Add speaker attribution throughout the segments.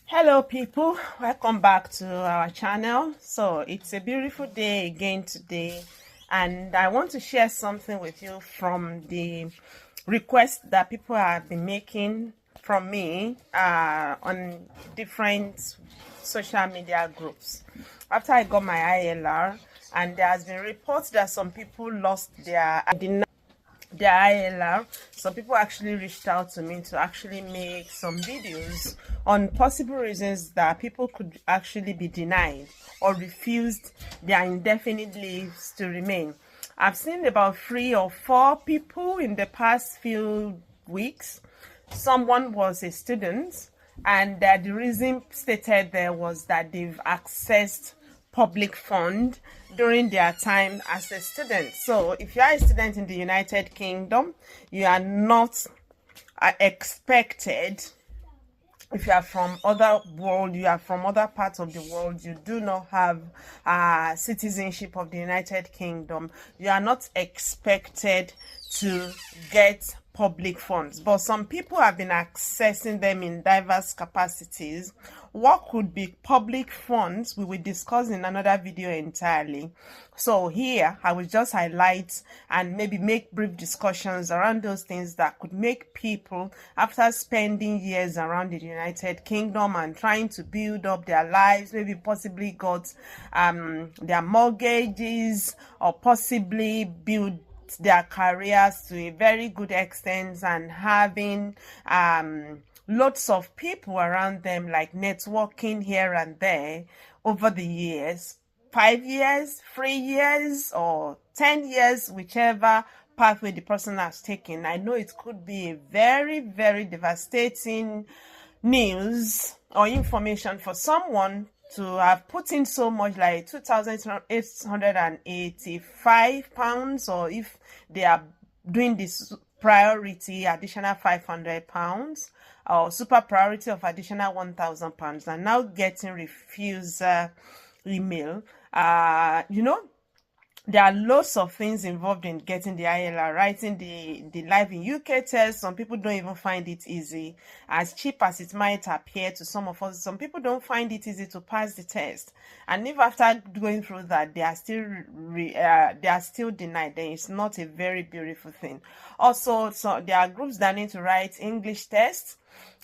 Speaker 1: Hello people, welcome back to our channel. So it's a beautiful day again today, and I want to share something with you from the request that people have been making from me on different social media groups after I got my ILR. And there has been reports that some people lost their ILR. Some people actually reached out to me to actually make some videos on possible reasons that people could actually be denied or refused their indefinite leaves to remain. I've seen about 3 or 4 people in the past few weeks. Someone was a student, and the reason stated there was that they've accessed public fund during their time as a student. So if you are a student in the United Kingdom, you are not expected. If you are from other world, you are from other parts of the world, you do not have citizenship of the United Kingdom, you are not expected to get public funds. But some people have been accessing them in diverse capacities. What could be public funds, we will discuss in another video entirely. So here I will just highlight and maybe make brief discussions around those things that could make people, after spending years around the United Kingdom and trying to build up their lives, maybe possibly got their mortgages or possibly build their careers to a very good extent, and having lots of people around them, like networking here and there over the years, 5 years, 3 years, or 10 years, whichever pathway the person has taken. I know it could be a very, very devastating news or information for someone to have put in so much, like £2,885, or if they are doing this priority additional £500, or super priority of additional £1,000, and now getting refusal email. There are lots of things involved in getting the ILR. Writing the live in UK test, some people don't even find it easy. As cheap as it might appear to some of us, some people don't find it easy to pass the test. And if after going through that, they are still denied, then it's not a very beautiful thing. Also, so there are groups that need to write English tests.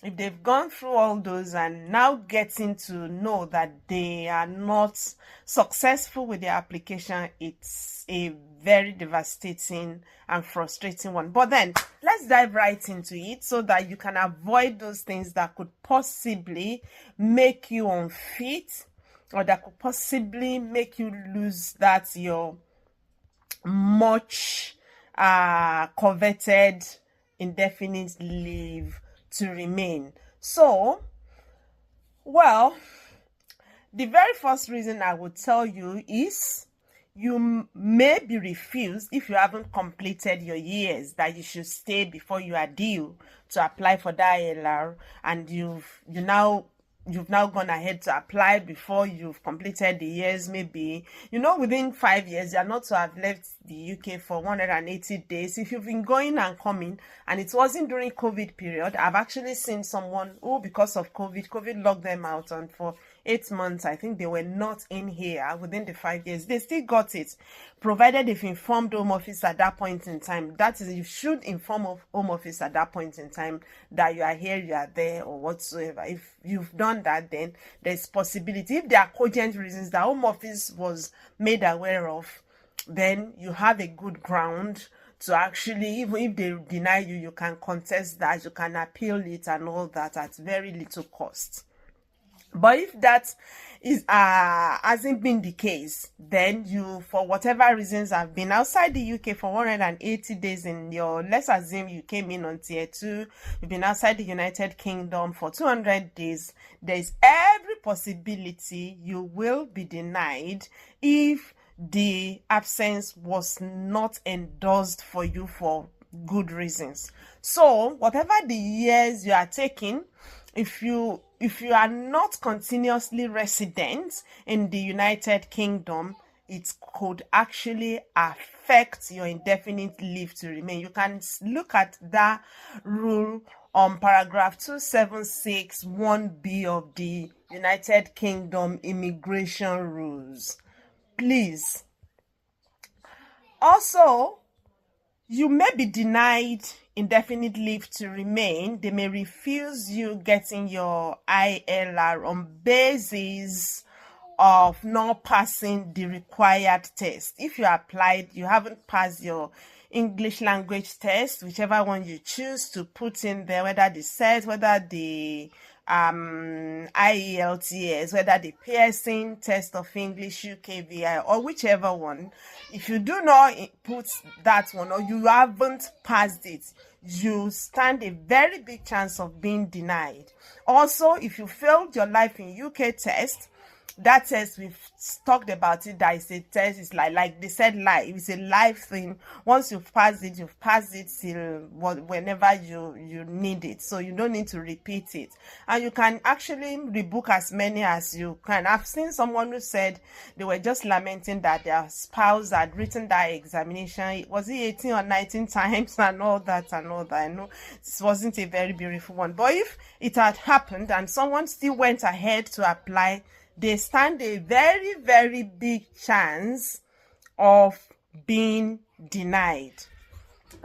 Speaker 1: If they've gone through all those and now getting to know that they are not successful with their application, it's a very devastating and frustrating one. But then let's dive right into it so that you can avoid those things that could possibly make you unfit, or that could possibly make you lose that your much coveted indefinite leave to remain. So, well, the very first reason I would tell you is you may be refused if you haven't completed your years that you should stay before you are due to apply for the ILR, and you've now gone ahead to apply before you've completed the years. Maybe within 5 years you're not to have left the UK for 180 days. If you've been going and coming and it wasn't during COVID period, I've actually seen someone who, because of COVID locked them out, and for 8 months I think they were not in here within the 5 years. They still got it, provided they've informed Home Office at that point in time. That is, you should inform of Home Office at that point in time that you are here, you are there, or whatsoever. If you've done that, then there's possibility, if there are cogent reasons that Home Office was made aware of, then you have a good ground to actually, even if they deny you, you can contest that, you can appeal it and all that at very little cost. But if that is hasn't been the case, then you, for whatever reasons, have been outside the UK for 180 days in your, let's assume you came in on tier 2, you've been outside the United Kingdom for 200 days, there's every possibility you will be denied if the absence was not endorsed for you for good reasons. So whatever the years you are taking, if you are not continuously resident in the United Kingdom, it could actually affect your indefinite leave to remain. You can look at that rule on paragraph 276 1B of the United Kingdom immigration rules. Please. Also, you may be denied indefinite leave to remain. They may refuse you getting your ILR on basis of not passing the required test. If you applied, you haven't passed your English language test, whichever one you choose to put in there, whether the SET, whether the IELTS, whether the Pearson test of English UKVI, or whichever one. If you do not put that one, or you haven't passed it, you stand a very big chance of being denied. Also, if you failed your life in UK test, that test, we've talked about it, that is a test, it's like they said, live, it's a live thing. Once you've passed it till whenever you need it, so you don't need to repeat it, and you can actually rebook as many as you can. I've seen someone who said they were just lamenting that their spouse had written that examination, was it 18 or 19 times and all that. I know this wasn't a very beautiful one, but if it had happened and someone still went ahead to apply, they stand a very, very big chance of being denied.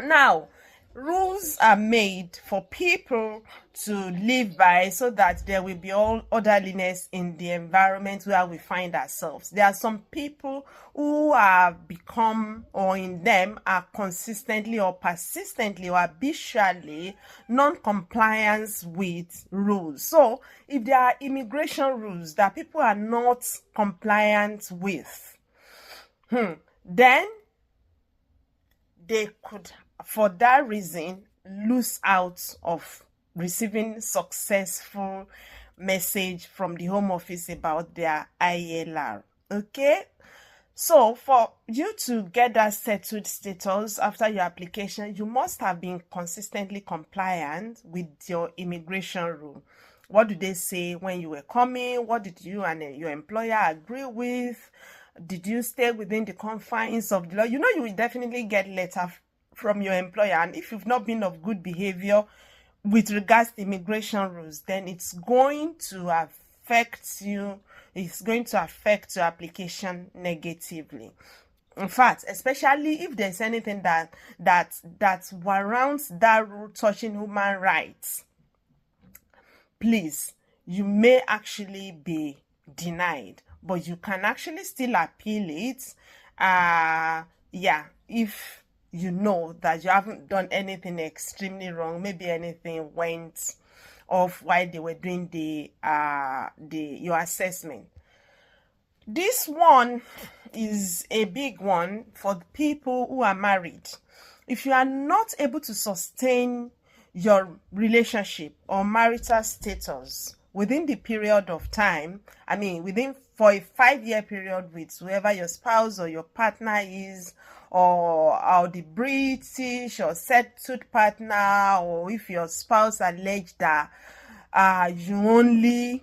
Speaker 1: Now, rules are made for people to live by so that there will be all orderliness in the environment where we find ourselves. There are some people who have become, or in them are consistently or persistently or habitually non-compliance with rules. So if there are immigration rules that people are not compliant with, then they could, for that reason, lose out of receiving successful message from the Home Office about their ILR. Okay, so for you to get that settled status after your application, you must have been consistently compliant with your immigration rule. What do they say when you were coming? What did you and your employer agree with? Did you stay within the confines of the law? You know, you will definitely get letter from your employer, and if you've not been of good behavior with regards to immigration rules, then it's going to affect you. It's going to affect your application negatively. In fact, especially if there's anything that warrants that rule touching human rights, please, you may actually be denied, but you can actually still appeal it. If you know that you haven't done anything extremely wrong, maybe anything went off while they were doing your assessment. This one is a big one for people who are married. If you are not able to sustain your relationship or marital status within the period of time, for a 5-year period with whoever your spouse or your partner is, or the British or settled partner, or if your spouse alleged that you only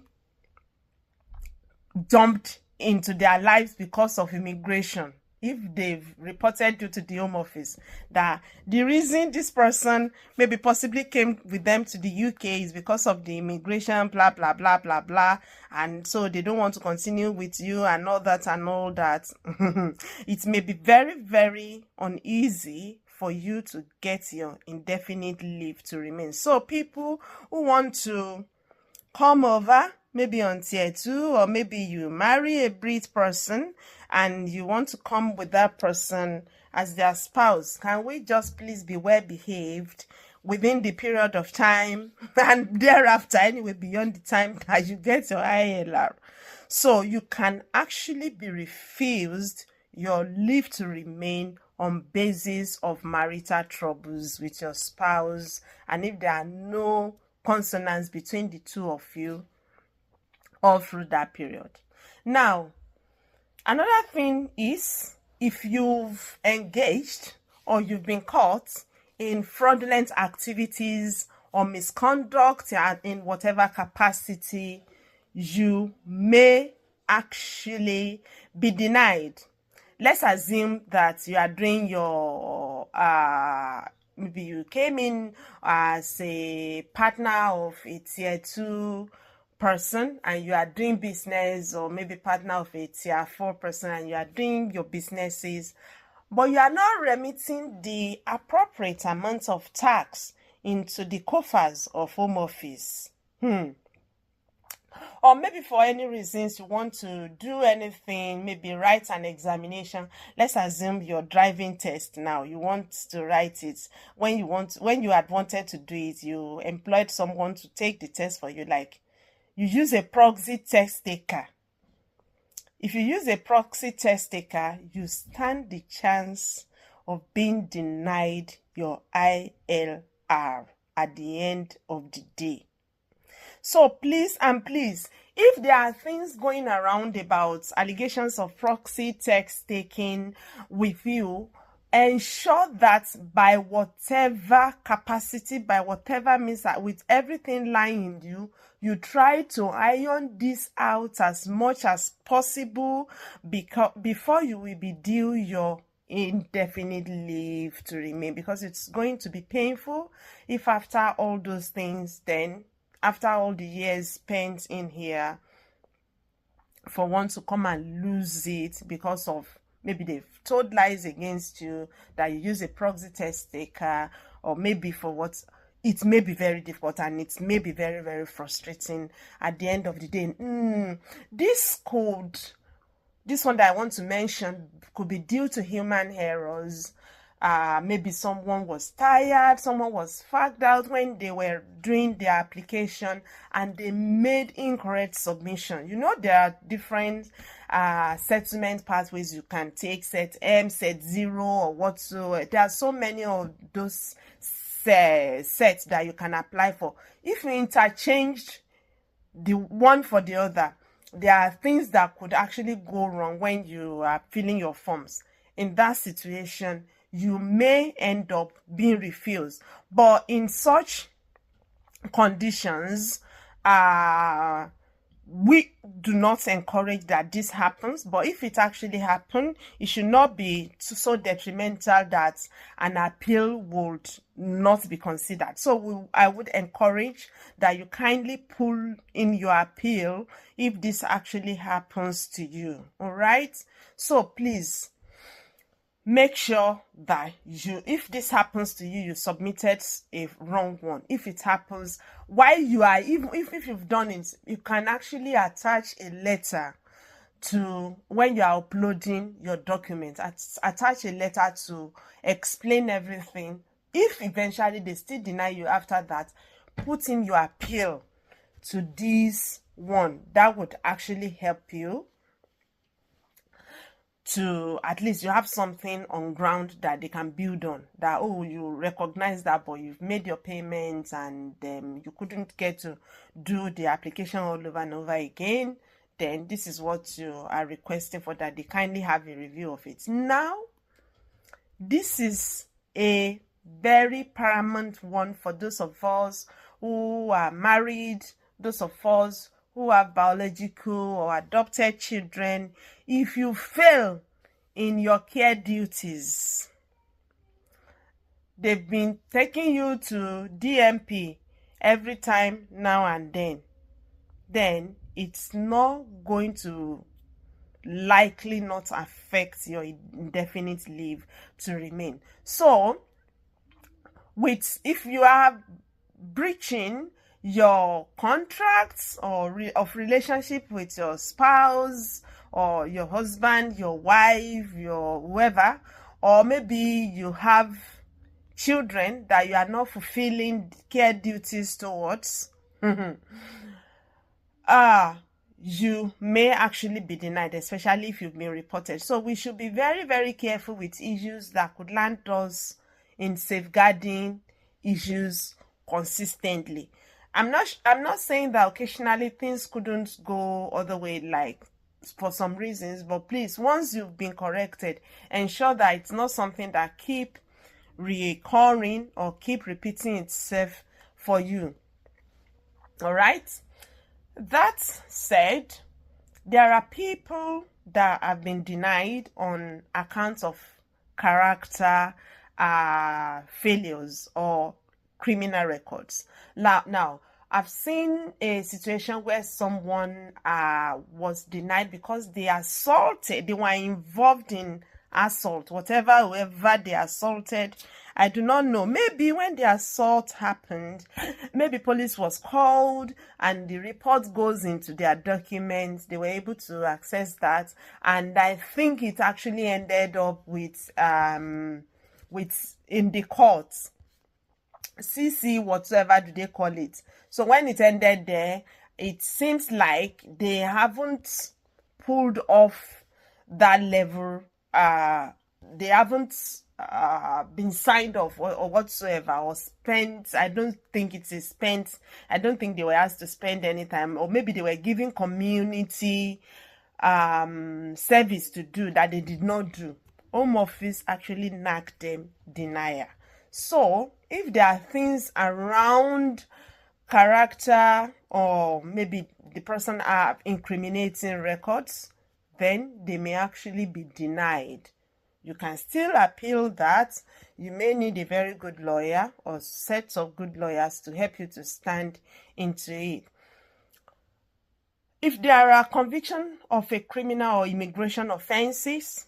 Speaker 1: jumped into their lives because of immigration, if they've reported you to the Home Office that the reason this person maybe possibly came with them to the UK is because of the immigration, blah, blah, blah, blah, blah, and so they don't want to continue with you and all that, it may be very, very uneasy for you to get your indefinite leave to remain. So people who want to come over, maybe on tier 2, or maybe you marry a Brit person and you want to come with that person as their spouse, can we just please be well behaved within the period of time and thereafter, anyway, beyond the time that you get your ILR? So you can actually be refused your leave to remain on basis of marital troubles with your spouse, and if there are no consonants between the two of you all through that period. Now, another thing is, if you've engaged or you've been caught in fraudulent activities or misconduct in whatever capacity, you may actually be denied. Let's assume that you are doing your maybe you came in as a partner of a tier 2 person and you are doing business, or maybe partner of a tier 4 person and you are doing your businesses, but you are not remitting the appropriate amount of tax into the coffers of home office. Or maybe for any reasons you want to do anything, maybe write an examination. Let's assume your driving test now, you want to write it. When you had wanted to do it, you employed someone to take the test for you, like you use a proxy test taker. If you use a proxy test taker, you stand the chance of being denied your ILR at the end of the day. So please, if there are things going around about allegations of proxy text taking with you, ensure that by whatever capacity, by whatever means, with everything lying in you, you try to iron this out as much as possible, because before you will be due your indefinite leave to remain, because it's going to be painful if after all those things, then after all the years spent in here, for one to come and lose it because of maybe they've told lies against you, that you use a proxy test taker, or maybe for what, it may be very difficult and it may be very, very frustrating at the end of the day. This one that I want to mention could be due to human errors. Maybe someone was tired, someone was fagged out when they were doing their application and they made incorrect submission. You know, there are different settlement pathways you can take, set M, set 0, or whatsoever. There are so many of those sets that you can apply for. If you interchanged the one for the other, there are things that could actually go wrong when you are filling your forms. In that situation, you may end up being refused. But in such conditions, we do not encourage that this happens. But if it actually happened, it should not be so detrimental that an appeal would not be considered. So I would encourage that you kindly pull in your appeal if this actually happens to you. All right? So please, make sure that if this happens to you, you submitted a wrong one. If it happens while you are, even if you've done it, you can actually attach a letter to, when you are uploading your document, attach a letter to explain everything. If eventually they still deny you after that, put in your appeal to this one. That would actually help you to, at least you have something on ground that they can build on, that, oh, you recognize that, but you've made your payments and you couldn't get to do the application all over and over again. Then this is what you are requesting for, that they kindly have a review of it. Now, this is a very paramount one for those of us who are married, those of us who have biological or adopted children. If you fail in your care duties, they've been taking you to DMP every time now and then it's not going to likely not affect your indefinite leave to remain. So, if you are breaching your contracts or of relationship with your spouse or your husband, your wife, your whoever, or maybe you have children that you are not fulfilling care duties towards, you may actually be denied, especially if you've been reported. So we should be very, very careful with issues that could land us in safeguarding issues consistently. I'm not saying that occasionally things couldn't go other way, like for some reasons, but please, once you've been corrected, ensure that it's not something that keep recurring or keep repeating itself for you. All right? That said, there are people that have been denied on account of character failures or criminal records. Now, I've seen a situation where someone was denied because they were involved in assault, whoever they assaulted. I do not know. Maybe when the assault happened, maybe police was called and the report goes into their documents. They were able to access that, and I think it actually ended up with in the courts. CC, whatever do they call it. So when it ended there, it seems like they haven't pulled off that level. They haven't been signed off or whatsoever or spent. I don't think it is spent. I don't think they were asked to spend any time, or maybe they were giving community service to do that they did not do. Home Office actually knocked them denial. So if there are things around character, or maybe the person are incriminating records, then they may actually be denied. You can still appeal that. You may need a very good lawyer or sets of good lawyers to help you to stand into it. If there are convictions of a criminal or immigration offenses,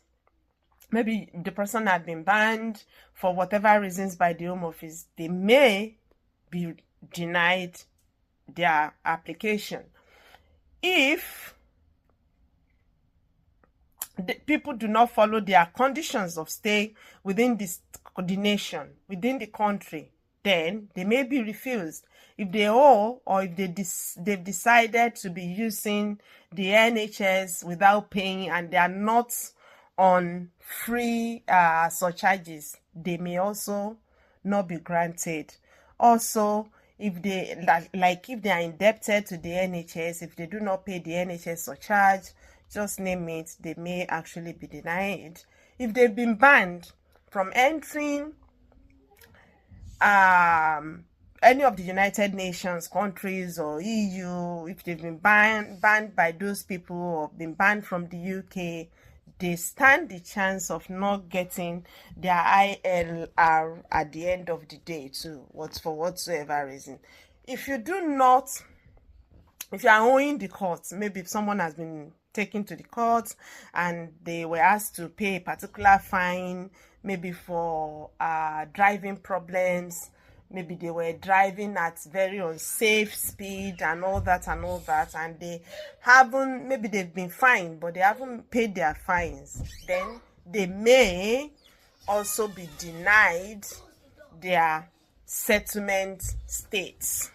Speaker 1: maybe the person had been banned for whatever reasons by the Home Office, they may be denied their application. If the people do not follow their conditions of stay within the nation, within the country, then they may be refused. If they owe, or if they've decided to be using the NHS without paying and they are not on free surcharges, they may also not be granted. Also, if they if they are indebted to the NHS, if they do not pay the NHS surcharge, just name it, they may actually be denied. If they've been banned from entering any of the United Nations countries or EU, if they've been banned by those people or been banned from the UK, they stand the chance of not getting their ILR at the end of the day too, for whatsoever reason. If you are owing the court, maybe if someone has been taken to the court and they were asked to pay a particular fine, maybe for driving problems, maybe they were driving at very unsafe speed and all that, and maybe they've been fined, but they haven't paid their fines, then they may also be denied their settlement states.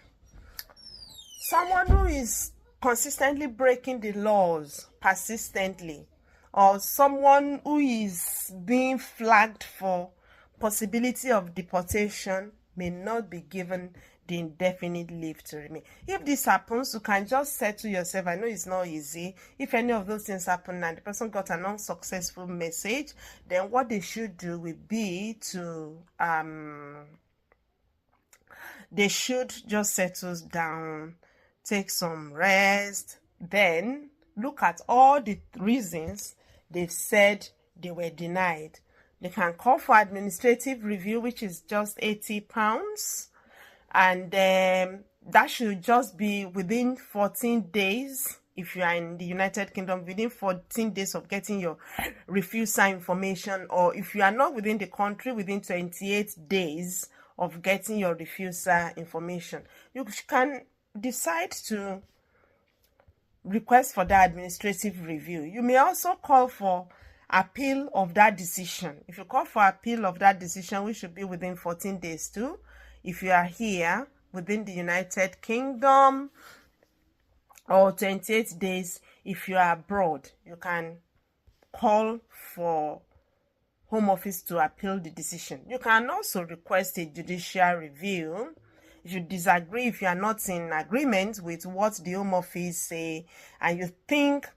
Speaker 1: Someone who is consistently breaking the laws persistently, or someone who is being flagged for possibility of deportation, may not be given the indefinite leave to remain. If this happens, you can just say to yourself, I know it's not easy. If any of those things happen and the person got an unsuccessful message, then what they should do would be to they should just settle down, take some rest, then look at all the reasons they've said they were denied. They can call for administrative review, which is just £80, and that should just be within 14 days. If you are in the United Kingdom, within 14 days of getting your refusal information, or if you are not within the country, within 28 days of getting your refusal information, you can decide to request for that administrative review. You may also call for appeal of that decision. If you call for appeal of that decision, which should be within 14 days too, if you are here within the United Kingdom, or 28 days if you are abroad, you can call for Home Office to appeal the decision. You can also request a judicial review. If you disagree, if you are not in agreement with what the Home Office say, and you think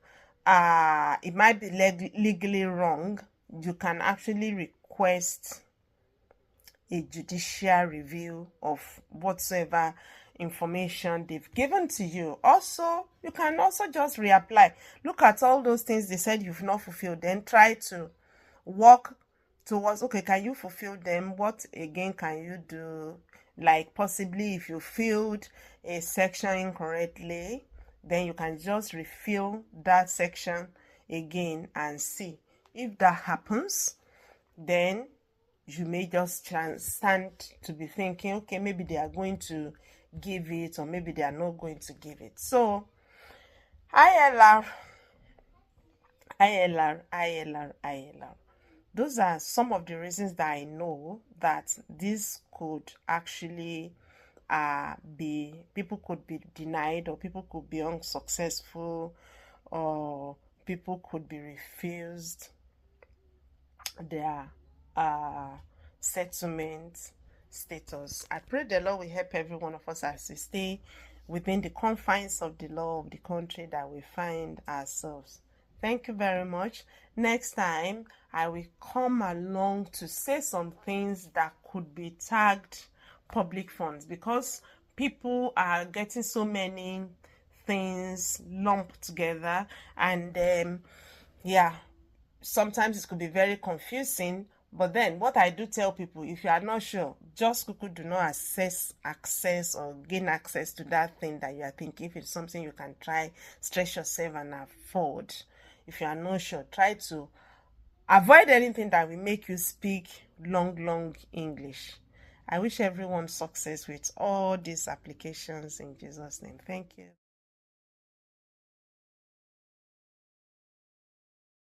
Speaker 1: it might be legally wrong, you can actually request a judicial review of whatsoever information they've given to you. Also, you can also just reapply. Look at all those things they said you've not fulfilled, then try to work towards, okay, can you fulfill them? What again can you do? Like possibly if you filled a section incorrectly, then you can just refill that section again and see. If that happens, then you may just stand to be thinking, okay, maybe they are going to give it, or maybe they are not going to give it. So ILR, ILR. Those are some of the reasons that I know that this could actually be, people could be denied, or people could be unsuccessful, or people could be refused their settlement status. I pray the Lord will help every one of us as we stay within the confines of the law of the country that we find ourselves. Thank you very much. Next time, I will come along to say some things that could be tagged public funds, because people are getting so many things lumped together, and yeah, sometimes it could be very confusing. But then what I do tell people, if you are not sure, just do not access or gain access to that thing that you are thinking. If it's something you can try, stretch yourself and afford, if you are not sure, try to avoid anything that will make you speak long English. I wish everyone success with all these applications in Jesus' name. Thank you.